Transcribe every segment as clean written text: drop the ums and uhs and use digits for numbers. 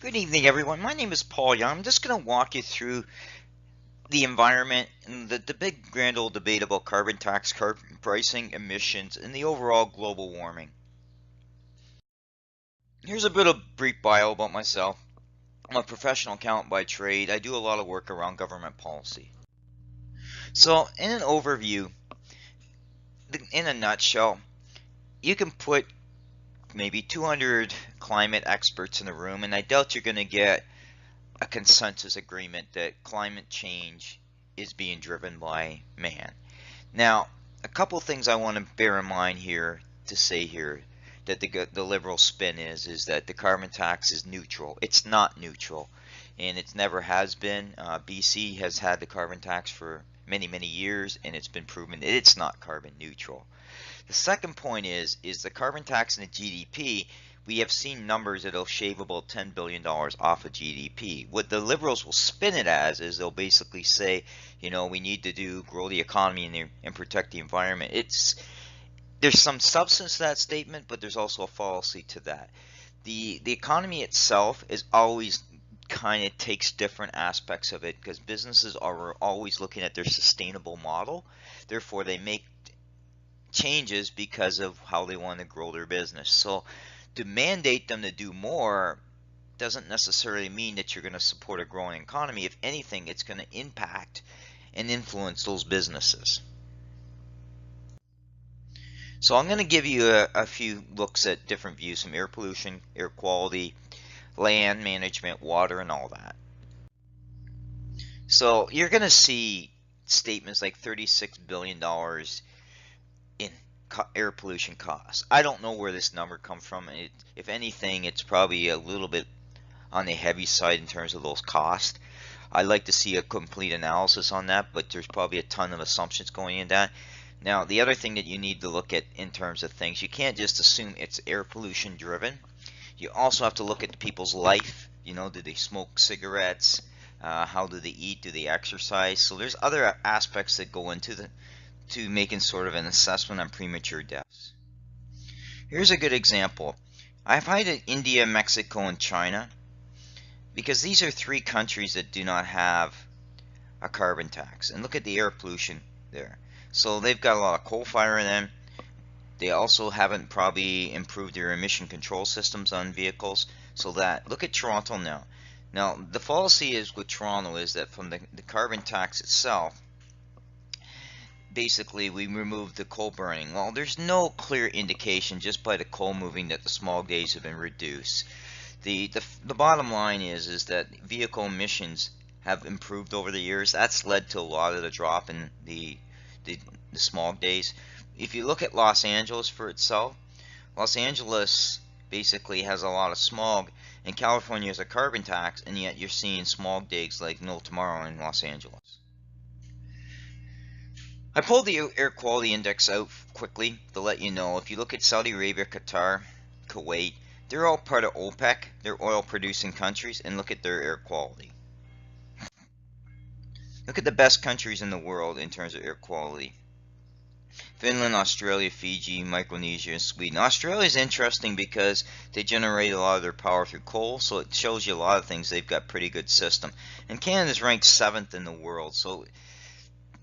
Good evening, everyone. My name is Paul Young. I'm just going to walk you through the environment and the big grand old debate about carbon tax, carbon pricing, emissions, and the overall global warming. Here's a bit of brief bio about myself. I'm a professional accountant by trade. I do a lot of work around government policy. So, in an overview, in a nutshell, you can put maybe 200 climate experts in a room, and I doubt you're going to get a consensus agreement that climate change is being driven by man. Now, a couple things I want to bear in mind here to say here that the liberal spin is that the carbon tax is neutral. It's not neutral, and it never has been. BC has had the carbon tax for many years, and it's been proven that it's not carbon neutral. The second point is the carbon tax and the GDP. We have seen numbers that'll shave about $10 billion off of GDP. What the liberals will spin it as is they'll basically say, we need to grow the economy and protect the environment. There's some substance to that statement, but there's also a fallacy to that. The economy itself is always kind of takes different aspects of it because businesses are always looking at their sustainable model. Therefore, they make changes because of how they want to grow their business. So to mandate them to do more doesn't necessarily mean that you're going to support a growing economy. If anything, it's going to impact and influence those businesses. So I'm going to give you a few looks at different views from air pollution, air quality, land management, water, and all that. So you're going to see statements like $36 billion in air pollution costs. I don't know where this number comes from. If anything, it's probably a little bit on the heavy side in terms of those costs. I'd like to see a complete analysis on that, but there's probably a ton of assumptions going in that. Now, the other thing that you need to look at in terms of things, you can't just assume it's air pollution driven. You also have to look at people's life. Do they smoke cigarettes? How do they eat? Do they exercise? So there's other aspects that go into to making sort of an assessment on premature deaths. Here's a good example. I've highlighted India, Mexico, and China because these are three countries that do not have a carbon tax. And look at the air pollution there. So they've got a lot of coal fire in them. They also haven't probably improved their emission control systems on vehicles. So that, look at Toronto now. Now, the fallacy is with Toronto is that from the carbon tax itself, basically we removed the coal burning. Well, there's no clear indication just by the coal moving that the smog days have been reduced. The bottom line is that vehicle emissions have improved over the years. That's led to a lot of the drop in the smog days. If you look at Los Angeles for itself, Los Angeles basically has a lot of smog, and California has a carbon tax, and yet you're seeing smog days like no tomorrow in Los Angeles. I pulled the air quality index out quickly to let you know. If you look at Saudi Arabia, Qatar, Kuwait, they're all part of OPEC. They're oil producing countries, and look at their air quality. Look at the best countries in the world in terms of air quality. Finland, Australia, Fiji, Micronesia, and Sweden. Australia is interesting because they generate a lot of their power through coal, so it shows you a lot of things. They've got a pretty good system. And Canada's ranked 7th in the world, so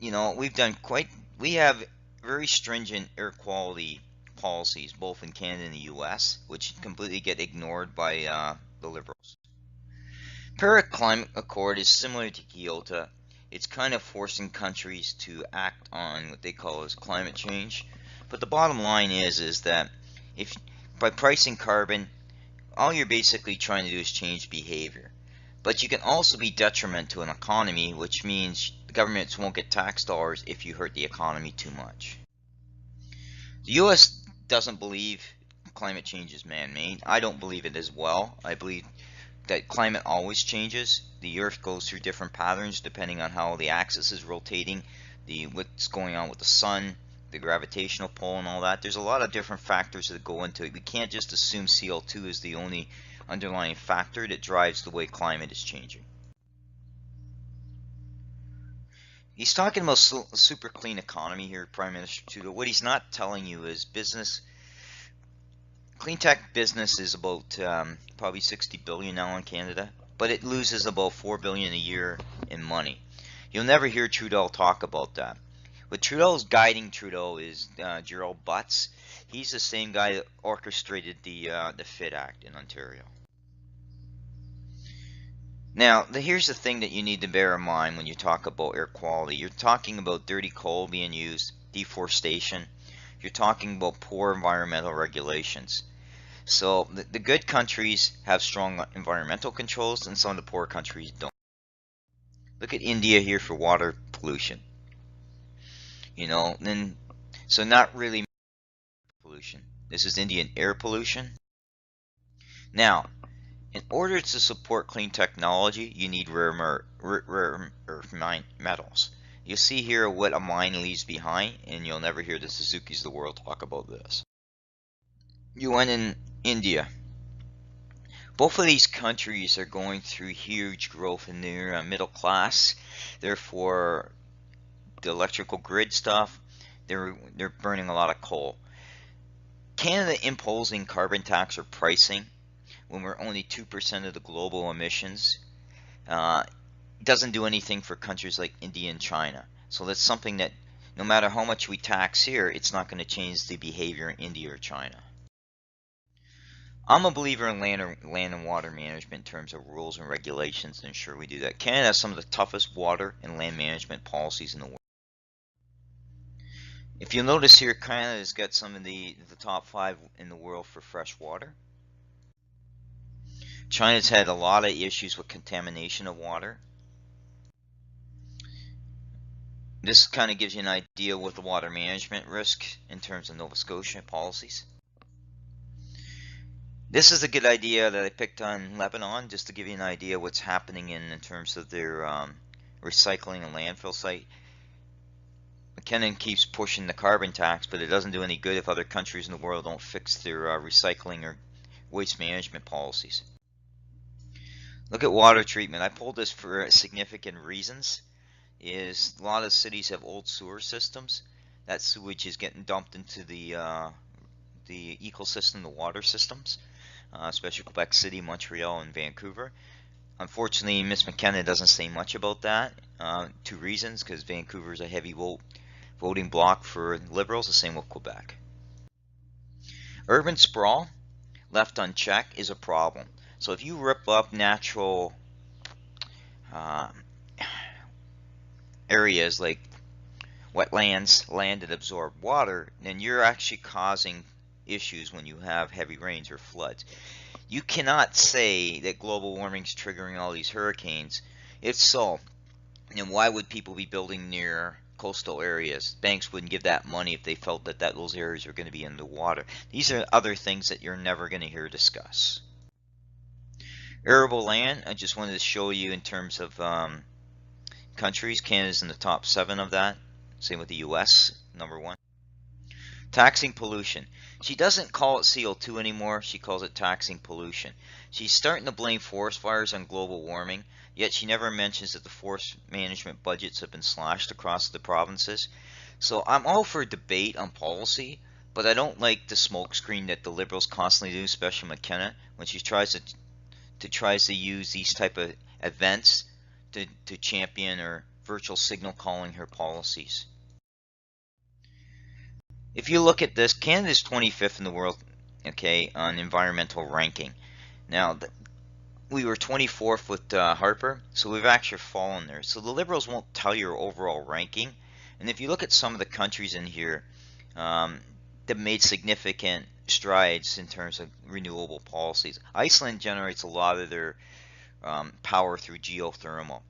we have very stringent air quality policies, both in Canada and the US, which completely get ignored by the Liberals. Paris Climate Accord is similar to Kyoto. It's kind of forcing countries to act on what they call as climate change. But the bottom line is that if by pricing carbon, all you're basically trying to do is change behavior. But you can also be detriment to an economy, which means the governments won't get tax dollars if you hurt the economy too much. The U.S. doesn't believe climate change is man-made. I don't believe it as well. I believe that climate always changes. The Earth goes through different patterns depending on how the axis is rotating, what's going on with the sun, the gravitational pull and all that. There's a lot of different factors that go into it. We can't just assume CO2 is the only underlying factor that drives the way climate is changing. He's talking about super clean economy here, Prime Minister Trudeau. What he's not telling you is Clean tech business is about probably 60 billion now in Canada, but it loses about 4 billion a year in money. You'll never hear Trudeau talk about that. What Trudeau's guiding Trudeau is Gerald Butts. He's the same guy that orchestrated the FIT Act in Ontario. Now, here's the thing that you need to bear in mind when you talk about air quality. You're talking about dirty coal being used, deforestation. You're talking about poor environmental regulations. So the good countries have strong environmental controls, and some of the poor countries don't. Look at India here for water pollution. You know, then so not really pollution. This is Indian air pollution. Now, in order to support clean technology, you need rare earth metals. You'll see here what a mine leaves behind, and you'll never hear the Suzuki's of the world talk about this. UN in India. Both of these countries are going through huge growth in their middle class. Therefore, the electrical grid stuff, they're burning a lot of coal. Canada imposing carbon tax or pricing when we're only 2% of the global emissions doesn't do anything for countries like India and China. So that's something that no matter how much we tax here, it's not going to change the behavior in India or China. I'm a believer in land and water management in terms of rules and regulations to ensure we do that. Canada has some of the toughest water and land management policies in the world. If you'll notice here, Canada's got some of the top 5 in the world for fresh water. China's had a lot of issues with contamination of water. This kind of gives you an idea with the water management risk in terms of Nova Scotia policies. This is a good idea that I picked on Lebanon, just to give you an idea what's happening in terms of their recycling and landfill site. McKinnon keeps pushing the carbon tax, but it doesn't do any good if other countries in the world don't fix their recycling or waste management policies. Look at water treatment. I pulled this for significant reasons. A lot of cities have old sewer systems. That sewage is getting dumped into the ecosystem, the water systems, especially Quebec City, Montreal, and Vancouver. Unfortunately, Ms. McKenna doesn't say much about that. 2 reasons, because Vancouver is a heavy voting bloc for Liberals, the same with Quebec. Urban sprawl, left unchecked, is a problem. So if you rip up natural areas like wetlands, land that absorb water, then you're actually causing issues when you have heavy rains or floods. You cannot say that global warming is triggering all these hurricanes. If so, then why would people be building near coastal areas? Banks wouldn't give that money if they felt that those areas are going to be underwater. These are other things that you're never going to hear discussed. Arable land, I just wanted to show you in terms of countries. Canada's in the top 7 of that. Same with the US, number 1. Taxing pollution. She doesn't call it CO2 anymore. She calls it taxing pollution. She's starting to blame forest fires on global warming, yet she never mentions that the forest management budgets have been slashed across the provinces. So I'm all for debate on policy, but I don't like the smokescreen that the Liberals constantly do, especially McKenna, when she tries to use these type of events to champion or virtual signal calling her policies. If you look at this, Canada's 25th in the world, okay, on environmental ranking. Now, we were 24th with Harper, so we've actually fallen there. So the Liberals won't tell your overall ranking. And if you look at some of the countries in here that made significant strides in terms of renewable policies, Iceland generates a lot of their power through geothermal.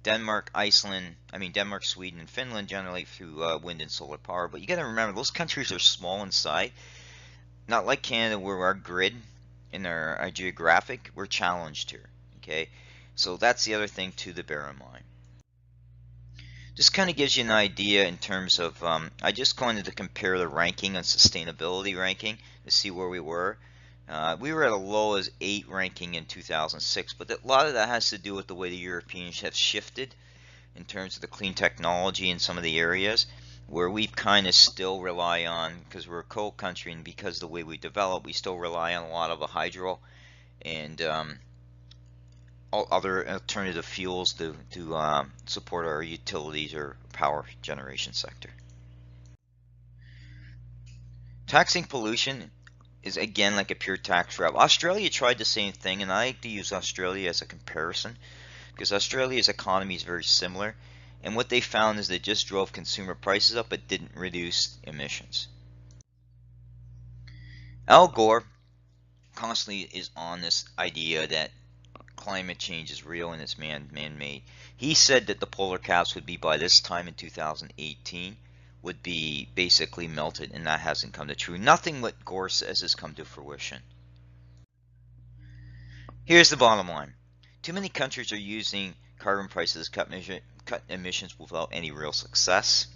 Denmark, Sweden, and Finland generate through wind and solar power. But you got to remember, those countries are small inside. Not like Canada, where our grid and our geographic, we're challenged here. Okay, so that's the other thing to bear in mind. Just kind of gives you an idea in terms of, I just wanted to compare the ranking on sustainability ranking to see where we were. We were at a low as 8 ranking in 2006, but a lot of that has to do with the way the Europeans have shifted in terms of the clean technology in some of the areas. where we kind of still rely on, because we're a coal country and because of the way we develop, we still rely on a lot of the hydro and all other alternative fuels to support our utilities or power generation sector. Taxing pollution is again like a pure tax wrap. Australia tried the same thing, and I like to use Australia as a comparison because Australia's economy is very similar, and what they found is they just drove consumer prices up but didn't reduce emissions. Al Gore constantly is on this idea that climate change is real and it's man-made. He said that the polar caps would be, by this time in 2018, would be basically melted, and that hasn't come to true. Nothing what Gore says has come to fruition. Here's the bottom line. Too many countries are using carbon prices to cut emissions without any real success.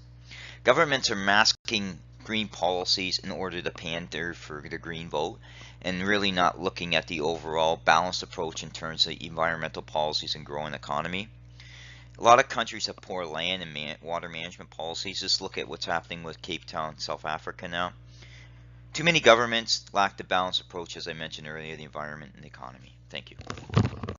Governments are masking green policies in order to pander for the green vote and really not looking at the overall balanced approach in terms of environmental policies and growing economy. A lot of countries have poor land and water management policies. Just look at what's happening with Cape Town, South Africa now. Too many governments lack the balanced approach, as I mentioned earlier, the environment and the economy. Thank you.